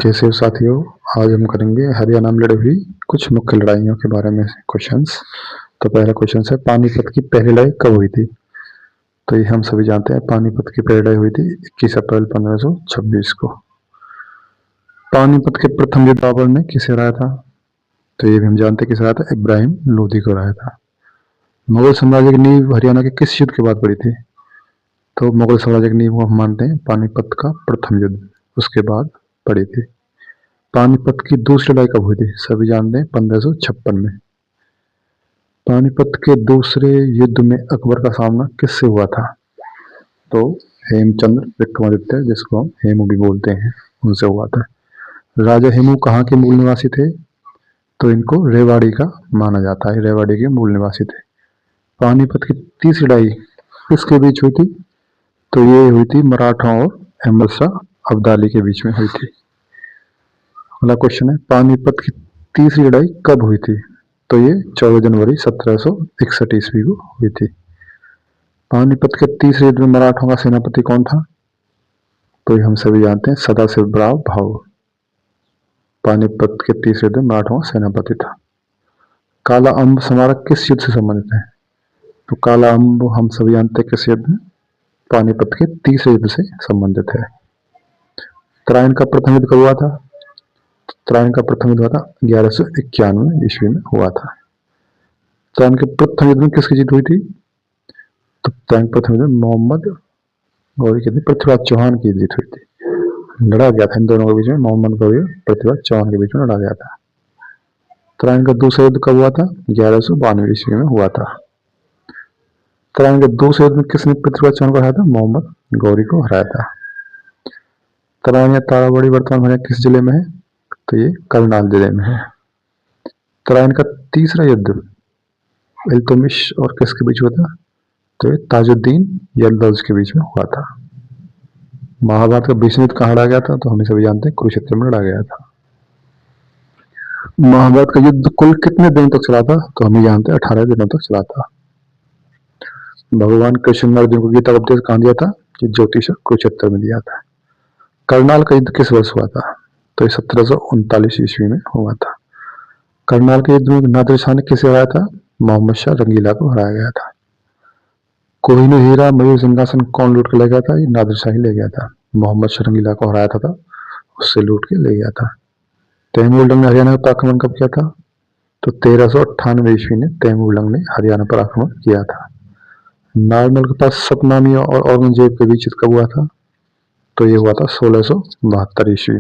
कैसे हो साथियों, आज हम करेंगे हरियाणा में लड़ी हुई कुछ मुख्य लड़ाइयों के बारे में क्वेश्चंस। तो पहला क्वेश्चन है, पानीपत की पहली लड़ाई कब हुई थी? तो ये हम सभी जानते हैं, पानीपत की पहली लड़ाई हुई थी 21 अप्रैल 1526 को। पानीपत के प्रथम युद्ध बाबर ने किसे हराया था? तो ये भी हम जानते हैं किसे हराया था, इब्राहिम लोदी को हराया था। मुगल साम्राज्य की नींव हरियाणा के किस युद्ध के बाद पड़ी थी? तो मुगल साम्राज्य की नींव हम मानते हैं पानीपत का प्रथम युद्ध, उसके बाद पड़ी थी। पानीपत की दूसरी लड़ाई कब हुई थी? सभी जानते हैं 1556 में। पानीपत के दूसरे युद्ध में अकबर का सामना किससे हुआ था? तो हेमचंद्र विक्रमादित्य, जिसको हम हेमू भी बोलते हैं, उनसे हुआ था। राजा हेमू कहाँ के मूल निवासी थे? तो इनको रेवाड़ी का माना जाता है, रेवाड़ी के मूल निवासी थे। पानीपत की तीसरी लड़ाई किसके बीच हुई थी? तो ये हुई थी मराठा और अहमद शाह अब्दाली के बीच में हुई थी। अगला क्वेश्चन है, पानीपत की तीसरी लड़ाई कब हुई थी? तो ये 14 जनवरी 1761 ईस्वी को हुई थी। पानीपत के तीसरे युद्ध में मराठों का सेनापति कौन था? तो ये हम सभी जानते हैं, सदाशिवराव भाऊ। पानीपत के तीसरे युद्ध में मराठों का सेनापति था। काला अम्ब स्मारक किस युद्ध से संबंधित है? तो काला अम्ब हम सभी जानते हैं किस युद्ध में, पानीपत के तीसरे युद्ध से संबंधित है। तराइन का प्रथम युद्ध कब हुआ था? तराइन का प्रथम युद्ध हुआ था 1191 ईस्वी में हुआ था। तराइन के प्रथम युद्ध में किसकी जीत हुई थी? तो तराइन प्रथम युद्ध में मोहम्मद गौरी के पृथ्वीराज चौहान की जीत हुई थी। लड़ा गया था इन दोनों के बीच में, मोहम्मद गौरी और पृथ्वीराज चौहान के बीच में लड़ा गया था। तराइन का दूसरा युद्ध कब हुआ था? 1192 ईस्वी में हुआ था। तराइन के दूसरे युद्ध में किसने पृथ्वीराज चौहान को हराया था? मोहम्मद गौरी को हराया था। तराइन या ताराबड़ी वर्तमान हरियाणा किस जिले में है? तो ये करनाल जिले में है। तराइन का तीसरा युद्ध इल्तुतमिश और किसके बीच हुआ था? तो ये ताजुद्दीन यल्दौज के बीच में हुआ था। महाभारत का भीष्म युद्ध कहाँ लड़ा गया था? तो हम सभी जानते हैं कुरुक्षेत्र में लड़ा गया था। महाभारत का युद्ध कुल कितने दिनों तक चला था? तो हम जानते हैं 18 दिनों तक चला था। भगवान कृष्ण ने अर्जुन को गीता का उपदेश कहाँ दिया था? कि ज्योतिष कुरुक्षेत्र में दिया था। करनाल का युद्ध किस वर्ष हुआ था? तो 1739 ईस्वी में हुआ था। करनाल के युद्ध में नादिर शाह ने किसे हराया था? मोहम्मद शाह रंगीला को हराया गया था। कोहिनूर हीरा मयूर सिंहासन कौन लूट के ले गया था? ये नादिर शाह ही ले गया था। मोहम्मद शाह रंगीला को हराया था, उससे लूट के ले गया था। तैमूर लंग ने हरियाणा पर आक्रमण कब किया था? तो 1398 ईस्वी में तैमूर लंग ने हरियाणा पर आक्रमण किया था। नारनौल के पास सतनामी और औरंगजेब के बीच युद्ध कब हुआ था? तो ये हुआ था 1672 ईस्वी।